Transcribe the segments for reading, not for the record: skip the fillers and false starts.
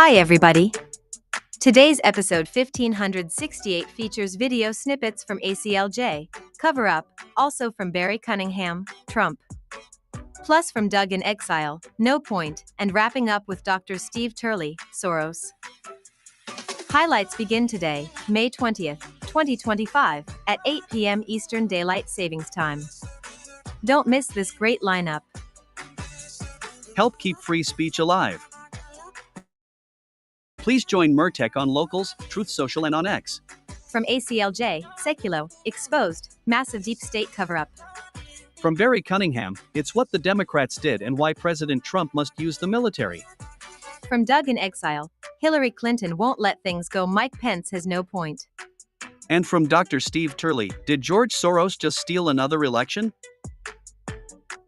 Hi everybody! Today's episode 1568 features video snippets from ACLJ, Cover-Up, also from Barry Cunningham, Trump, plus from Doug in Exile, No Point, and wrapping up with Dr. Steve Turley, Soros. Highlights begin today, May 20th, 2025, at 8 p.m. Eastern Daylight Savings Time. Don't miss this great lineup. Help keep free speech alive. Please join Murtech on Locals, Truth Social and on X. From ACLJ, Sekulow, Exposed, Massive Deep State Cover-Up. From Barry Cunningham, it's what the Democrats did and why President Trump must use the military. From Doug in Exile, Hillary Clinton won't let things go, Mike Pence has no point. And from Dr. Steve Turley, did George Soros just steal another election?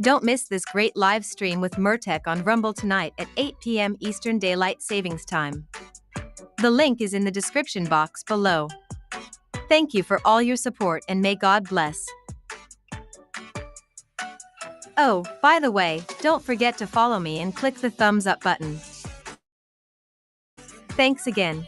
Don't miss this great live stream with Murtech on Rumble tonight at 8 p.m. Eastern Daylight Savings Time. The link is in the description box below. Thank you for all your support and may God bless. Oh, by the way, don't forget to follow me and click the thumbs up button. Thanks again.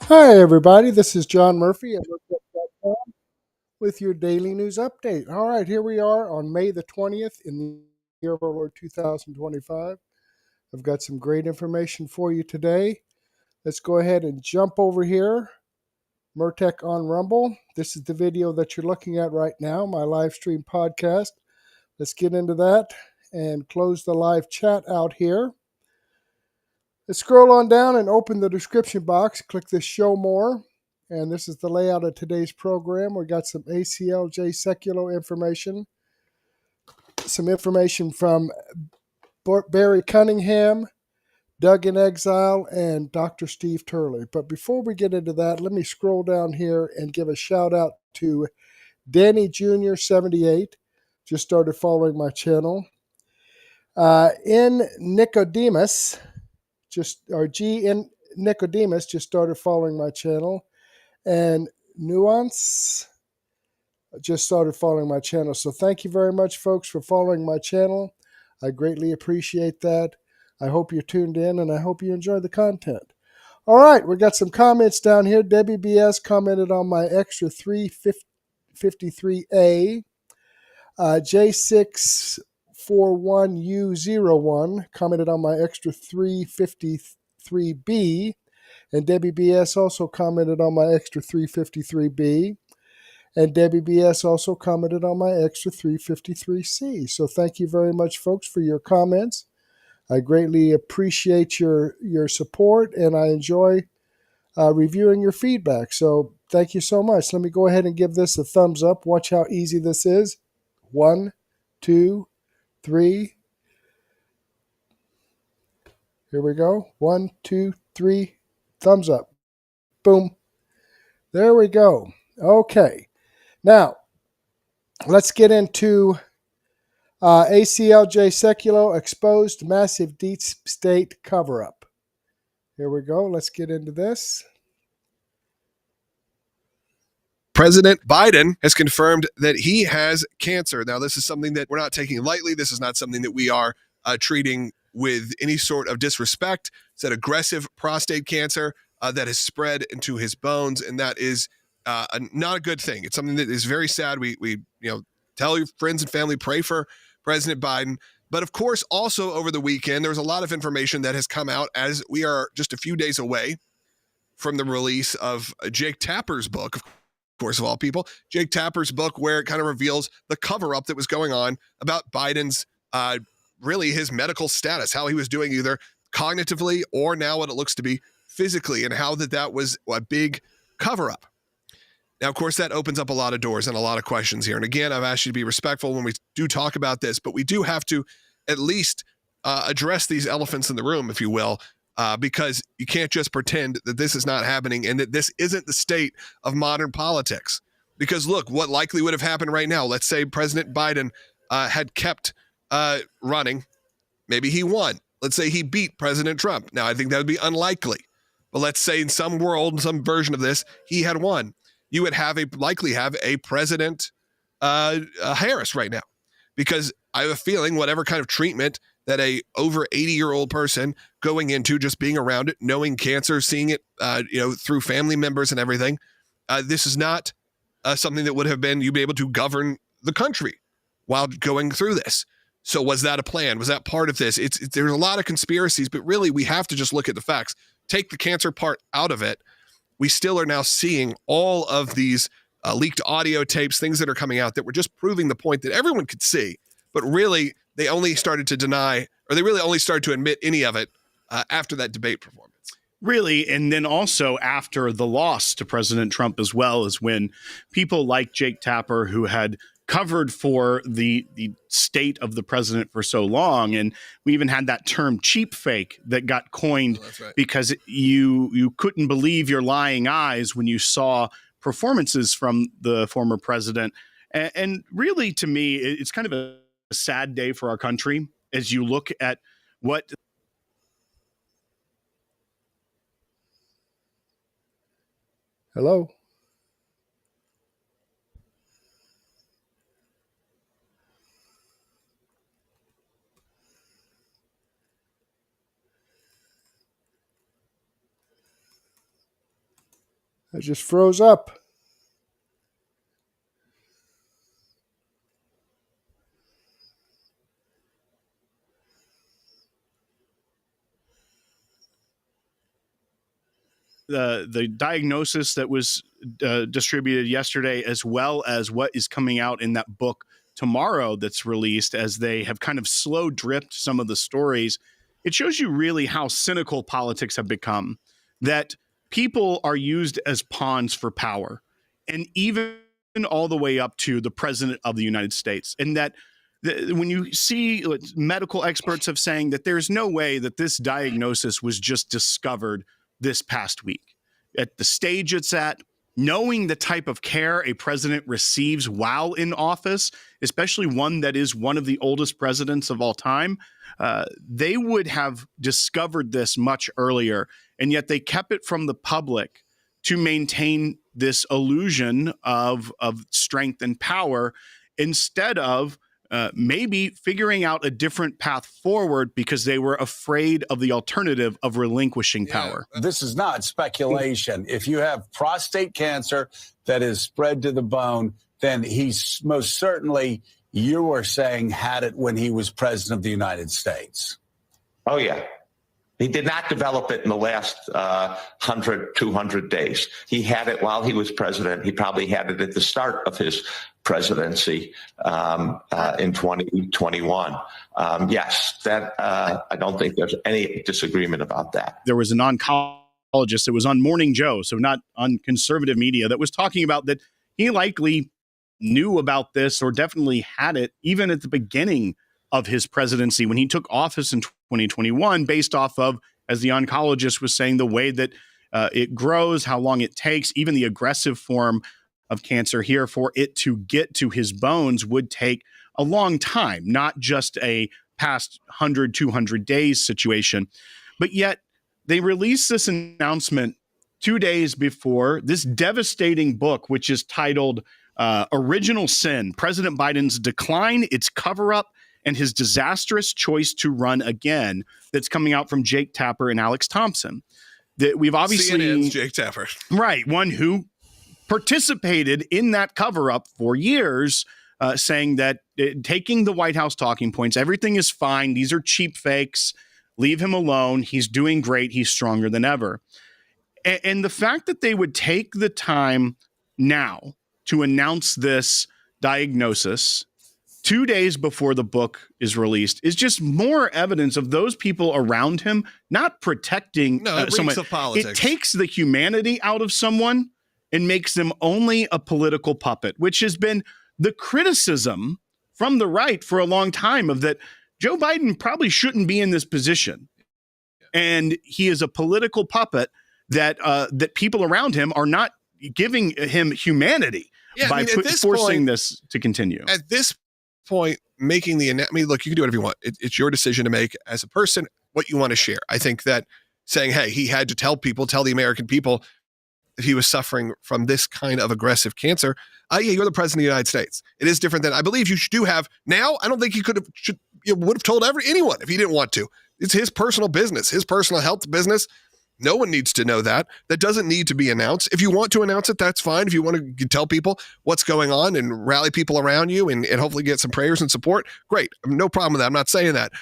Hi everybody, this is John Murphy at Murphy.com with your daily news update. All right, here we are on May the 20th in the year of our Lord 2025. I've got some great information for you today. Let's go ahead and jump over here. Murtech on Rumble. This is the video that you're looking at right now, my live stream podcast. Let's get into that and close the live chat out here. Let's scroll on down and open the description box. Click this Show More. And this is the layout of today's program. We got some ACLJ Sekulow information. Some information from Barry Cunningham, Doug in Exile, and Dr. Steve Turley. But before we get into that, let me scroll down here and give a shout out to Danny Jr. 78. Just started following my channel. In Nicodemus. G.N. Nicodemus just started following my channel. And Nuance just started following my channel. So thank you very much, folks, for following my channel. I greatly appreciate that. I hope you're tuned in, and I hope you enjoy the content. All right, we got some comments down here. Debbie BS commented on my extra 353A. J641U01 commented on my extra 353B, and Debbie BS also commented on my extra 353B, and Debbie BS also commented on my extra 353C. So thank you very much, folks, for your comments. I greatly appreciate your support, and I enjoy reviewing your feedback. So thank you so much. Let me go ahead and give this a thumbs up. Watch how easy this is. 1, 2, 3. Here we go. 1, 2, 3. Thumbs up. Boom. There we go. Okay. Now, let's get into ACLJ Sekulow Exposed Massive Deep State Cover-Up. Here we go. Let's get into this. President Biden has confirmed that he has cancer. Now, this is something that we're not taking lightly. This is not something that we are treating with any sort of disrespect. It's an aggressive prostate cancer that has spread into his bones, and that is not a good thing. It's something that is very sad. We tell your friends and family, pray for President Biden. But of course, also over the weekend, there was a lot of information that has come out as we are just a few days away from the release of Jake Tapper's book, of course, of all people, Jake Tapper's book, where it kind of reveals the cover-up that was going on about Biden's, really his medical status, how he was doing either cognitively or now what it looks to be physically, and how that was a big cover-up. Now, of course, that opens up a lot of doors and a lot of questions here. And again, I've asked you to be respectful when we do talk about this, but we do have to at least address these elephants in the room, if you will, because you can't just pretend that this is not happening and that this isn't the state of modern politics. Because look, what likely would have happened right now, let's say President Biden had kept running. Maybe he won. Let's say he beat President Trump. Now, I think that would be unlikely. But let's say in some world, in some version of this, he had won. you would likely have a President Harris right now, because I have a feeling whatever kind of treatment that a over 80-year-old person going into, just being around it, knowing cancer, seeing it, through family members and everything, this is not something that would have been, you'd be able to govern the country while going through this. So was that a plan? Was that part of this? There's a lot of conspiracies, but really we have to just look at the facts. Take the cancer part out of it. We still are now seeing all of these leaked audio tapes, things that are coming out that were just proving the point that everyone could see, but really they only started to deny, or they really only started to admit any of it after that debate performance. Really, and then also after the loss to President Trump as well, is when people like Jake Tapper, who had covered for the state of the president for so long, and we even had that term cheap fake that got coined because you couldn't believe your lying eyes when you saw performances from the former president. And really, to me, it's kind of a sad day for our country as you look at what Hello. I just froze up. the diagnosis that was distributed yesterday, as well as what is coming out in that book tomorrow that's released, as they have kind of slow dripped some of the stories, it shows you really how cynical politics have become, that people are used as pawns for power, and even all the way up to the president of the United States. And that when you see medical experts have saying that there's no way that this diagnosis was just discovered this past week, at the stage it's at, knowing the type of care a president receives while in office, especially one that is one of the oldest presidents of all time, they would have discovered this much earlier. And yet they kept it from the public to maintain this illusion of strength and power, instead of maybe figuring out a different path forward because they were afraid of the alternative of relinquishing power. This is not speculation. If you have prostate cancer that is spread to the bone, then he's most certainly, you were saying, had it when he was president of the United States. Oh, yeah. He did not develop it in the last 100, 200 days. He had it while he was president. He probably had it at the start of his presidency in 2021. Yes, that I don't think there's any disagreement about that. There was an oncologist, it was on Morning Joe, so not on conservative media, that was talking about that he likely knew about this, or definitely had it even at the beginning of his presidency when he took office in 2021, based off of, as the oncologist was saying, the way that it grows, how long it takes, even the aggressive form of cancer here, for it to get to his bones would take a long time, not just a past 100, 200 days situation. But yet they released this announcement 2 days before this devastating book, which is titled Original Sin: President Biden's Decline, Its Cover-Up, and His Disastrous Choice to Run Again, that's coming out from Jake Tapper and Alex Thompson. That we've obviously CNN's Jake Tapper, right, one who participated in that cover-up for years, saying that taking the White House talking points, everything is fine, these are cheap fakes, leave him alone, he's doing great, he's stronger than ever. And the fact that they would take the time now to announce this diagnosis 2 days before the book is released is just more evidence of those people around him not protecting someone. Of politics. It takes the humanity out of someone and makes them only a political puppet, which has been the criticism from the right for a long time, of that Joe Biden probably shouldn't be in this position. And he is a political puppet that that people around him are not giving him humanity by forcing this to continue. At this point, making the, look, you can do whatever you want. It's your decision to make as a person what you want to share. I think that saying, hey, he had to tell the American people if he was suffering from this kind of aggressive cancer. Yeah, you're the president of the United States. It is different than I believe you do have now. I don't think he would have told anyone if he didn't want to. It's his personal business, his personal health business. No one needs to know that. That doesn't need to be announced. If you want to announce it, that's fine. If you want to tell people what's going on and rally people around you and hopefully get some prayers and support, great. No problem with that. I'm not saying that.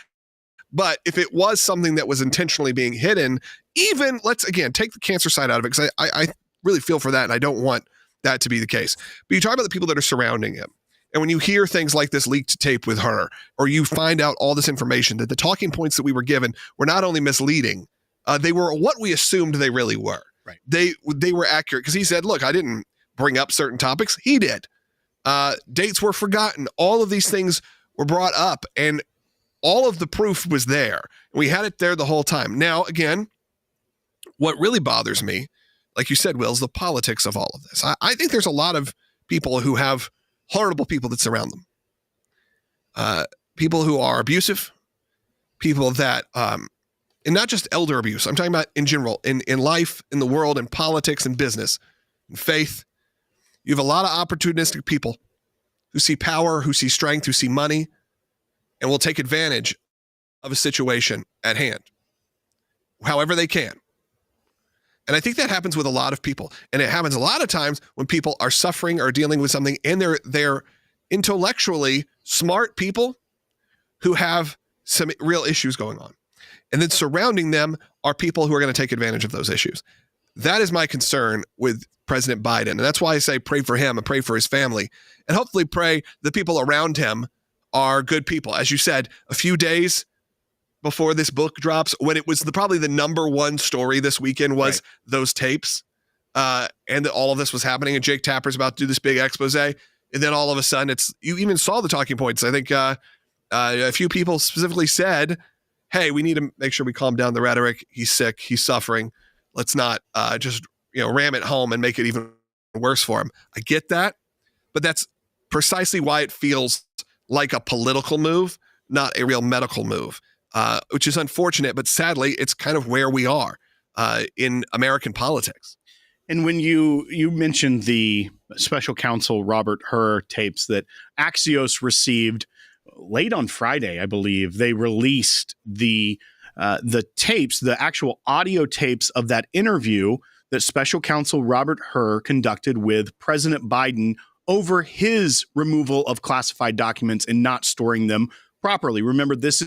But if it was something that was intentionally being hidden, even let's, again, take the cancer side out of it, because I really feel for that and I don't want that to be the case. But you talk about the people that are surrounding him. And when you hear things like this leaked tape with her, or you find out all this information, that the talking points that we were given were not only misleading, they were what we assumed they really were. Right. They were accurate because he said, look, I didn't bring up certain topics. He did. Dates were forgotten. All of these things were brought up and all of the proof was there. We had it there the whole time. Now, again, what really bothers me, like you said, Will, is the politics of all of this. I think there's a lot of people who have horrible people that surround them. People who are abusive, people that, and not just elder abuse. I'm talking about in general, in life, in the world, in politics, in business, in faith. You have a lot of opportunistic people who see power, who see strength, who see money, and will take advantage of a situation at hand, however they can. And I think that happens with a lot of people. And it happens a lot of times when people are suffering or dealing with something and they're intellectually smart people who have some real issues going on. And then surrounding them are people who are going to take advantage of those issues. That is my concern with President Biden. And that's why I say pray for him and pray for his family. And hopefully pray the people around him are good people. As you said, a few days before this book drops, when it was probably the number one story this weekend was those tapes, and that all of this was happening, and Jake Tapper's about to do this big expose, and then all of a sudden you even saw the talking points. I think a few people specifically said, hey, we need to make sure we calm down the rhetoric. He's sick. He's suffering. Let's not just ram it home and make it even worse for him. I get that, but that's precisely why it feels like a political move, not a real medical move, which is unfortunate. But sadly, it's kind of where we are in American politics. And when you mentioned the special counsel Robert Hur tapes that Axios received late on Friday, I believe, they released the tapes, the actual audio tapes of that interview that special counsel Robert Hur conducted with President Biden over his removal of classified documents and not storing them properly. Remember, this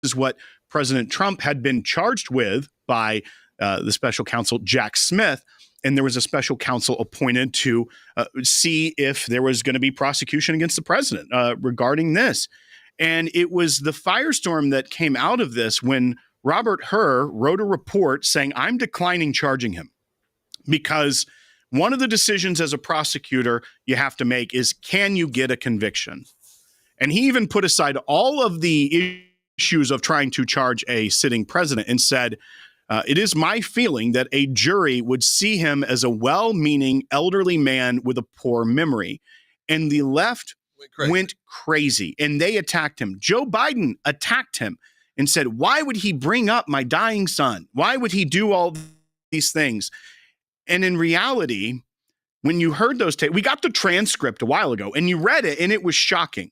is what President Trump had been charged with by the special counsel Jack Smith. And there was a special counsel appointed to see if there was going to be prosecution against the president regarding this. And it was the firestorm that came out of this when Robert Hur wrote a report saying, I'm declining charging him because one of the decisions as a prosecutor you have to make is, can you get a conviction? And he even put aside all of the issues of trying to charge a sitting president and said, it is my feeling that a jury would see him as a well-meaning elderly man with a poor memory. And the left went crazy and they attacked him. Joe Biden attacked him and said, why would he bring up my dying son? Why would he do all these things? And in reality, when you heard those tapes, we got the transcript a while ago and you read it and it was shocking.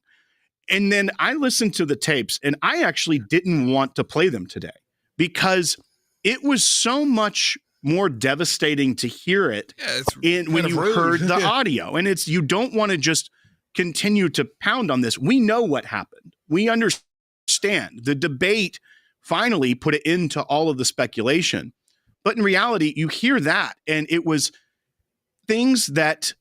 And then I listened to the tapes and I actually didn't want to play them today because it was so much more devastating to hear it when you heard the audio. And you don't want to just continue to pound on this. We know what happened. We understand. The debate finally put it into all of the speculation. But in reality, you hear that, and it was things that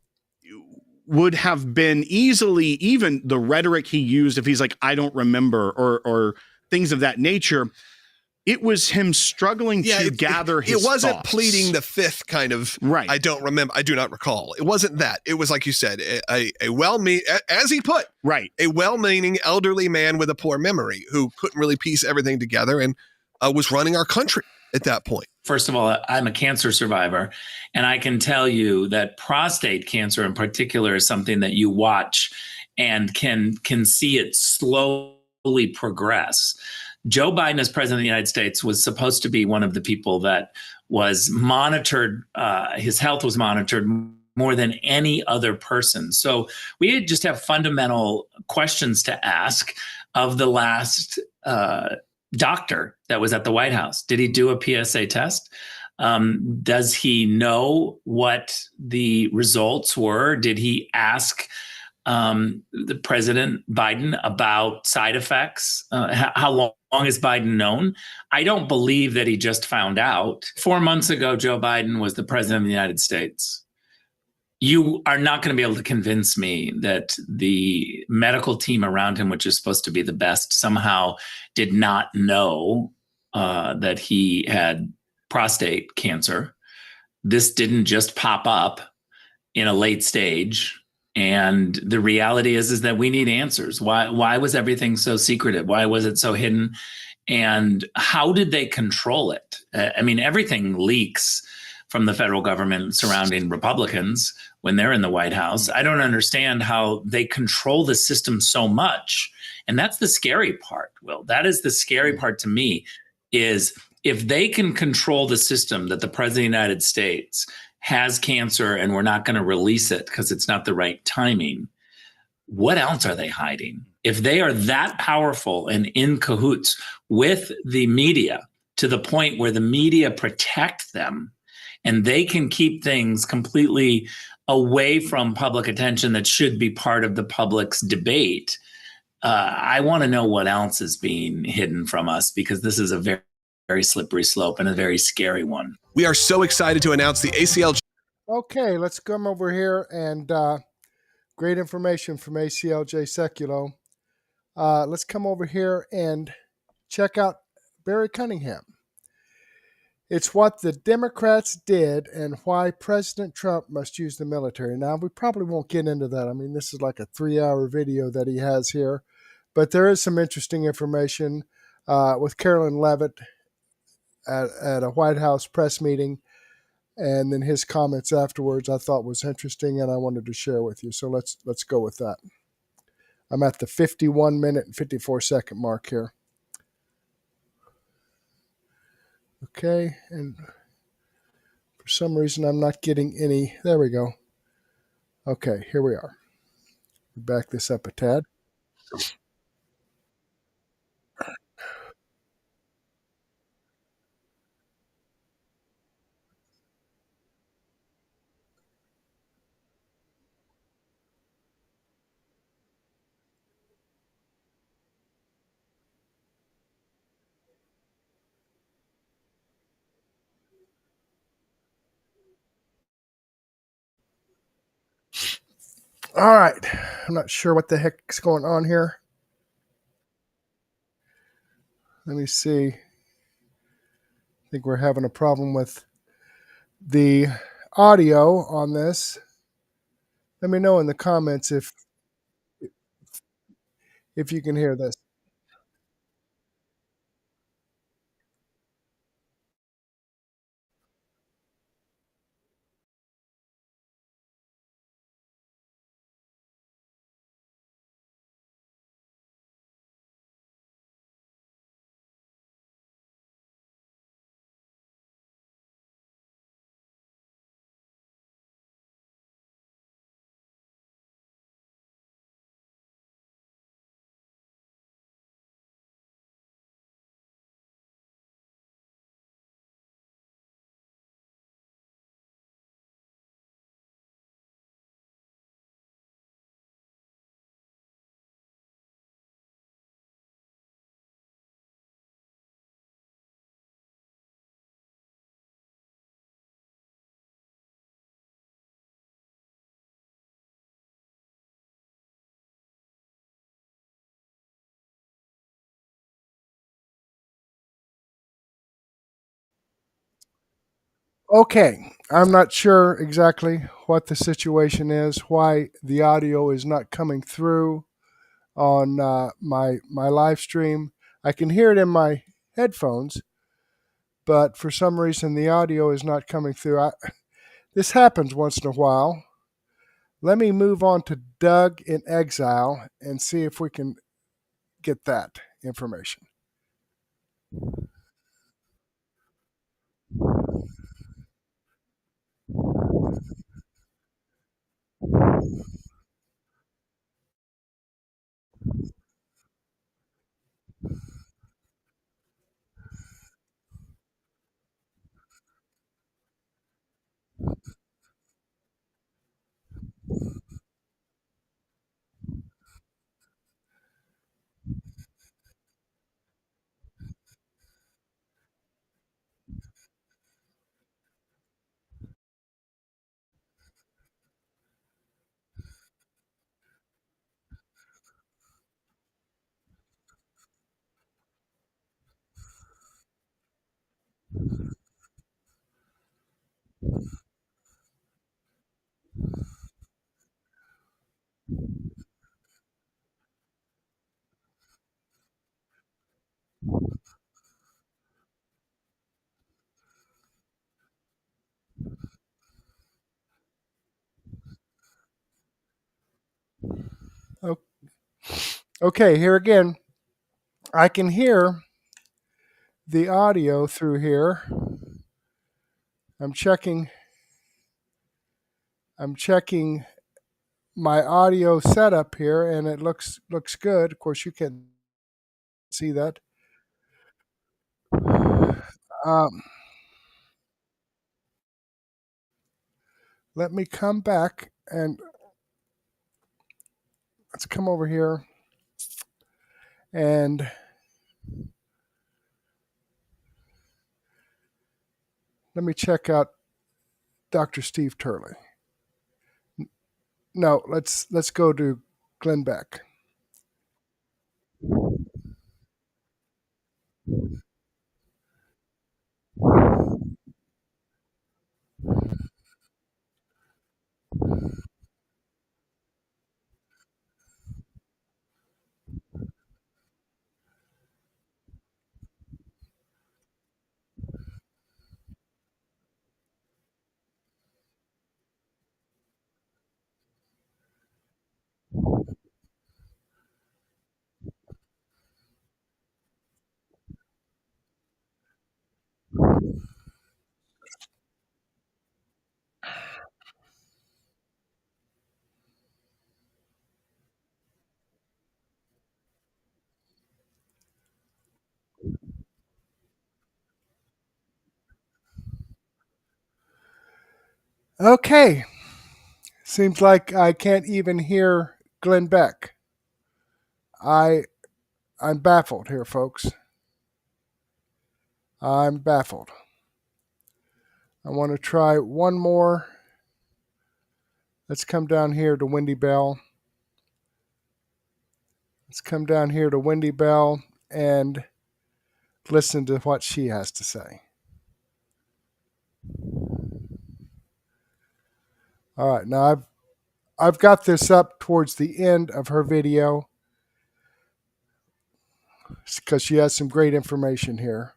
would have been easily, even the rhetoric he used, if he's like, I don't remember, or things of that nature. It was him struggling to gather his thoughts. It wasn't pleading the fifth kind of, I don't remember, I do not recall. It wasn't that. It was, like you said, a well-meaning, as he put, a well-meaning elderly man with a poor memory who couldn't really piece everything together and was running our country at that point. First of all, I'm a cancer survivor, and I can tell you that prostate cancer in particular is something that you watch and can see it slowly progress. Joe Biden, as president of the United States, was supposed to be one of the people that was monitored, his health was monitored more than any other person. So we just have fundamental questions to ask of the last doctor that was at the White House. Did he do a PSA test? Does he know what the results were? Did he ask the President Biden about side effects? How long has Biden known? I don't believe that he just found out. 4 months ago, Joe Biden was the president of the United States. You are not going to be able to convince me that the medical team around him, which is supposed to be the best, somehow did not know that he had prostate cancer. This didn't just pop up in a late stage. And the reality is that we need answers. Why was everything so secretive? Why was it so hidden? And how did they control it? I mean, everything leaks from the federal government surrounding Republicans when they're in the White House. I don't understand how they control the system so much. And that's the scary part, Will. That is the scary part to me, is if they can control the system that the President of the United States has cancer and we're not going to release it because it's not the right timing, what else are they hiding? If they are that powerful and in cahoots with the media to the point where the media protect them and they can keep things completely away from public attention that should be part of the public's debate, I want to know what else is being hidden from us, because this is a very, very slippery slope and a very scary one. We are so excited to announce the ACLJ. Okay, let's come over here and great information from ACLJ Sekulow. Let's come over here and check out Barry Cunningham. It's what the Democrats did and why President Trump must use the military. Now, we probably won't get into that. I mean, this is like a 3-hour video that he has here. But there is some interesting information with Carolyn Levitt at a White House press meeting. And then his comments afterwards I thought was interesting, and I wanted to share with you. So let's go with that. I'm at the 51-minute and 54-second mark here. Okay, and for some reason I'm not getting any. There we go. Okay, here we are. Back this up a tad. All right. I'm not sure what the heck's going on here. Let me see. I think we're having a problem with the audio on this. Let me know in the comments if you can hear this. Okay, I'm not sure exactly what the situation is, why the audio is not coming through on my live stream. I can hear it in my headphones, but for some reason the audio is not coming through. This happens once in a while. Let me move on to Doug in Exile and see if we can get that information. Okay, here again, I can hear the audio through here. I'm checking my audio setup here, and it looks good. Of course, you can see that. Let me come back and let's come over here and let me check out Dr. Steve Turley. No, let's go to Glenn Beck. Okay. Seems like I can't even hear Glenn Beck. I'm baffled here, folks. I'm baffled. I want to try one more. Let's come down here to Wendy Bell. Let's come down here to Wendy Bell and listen to what she has to say. All right, now I've got this up towards the end of her video because she has some great information here.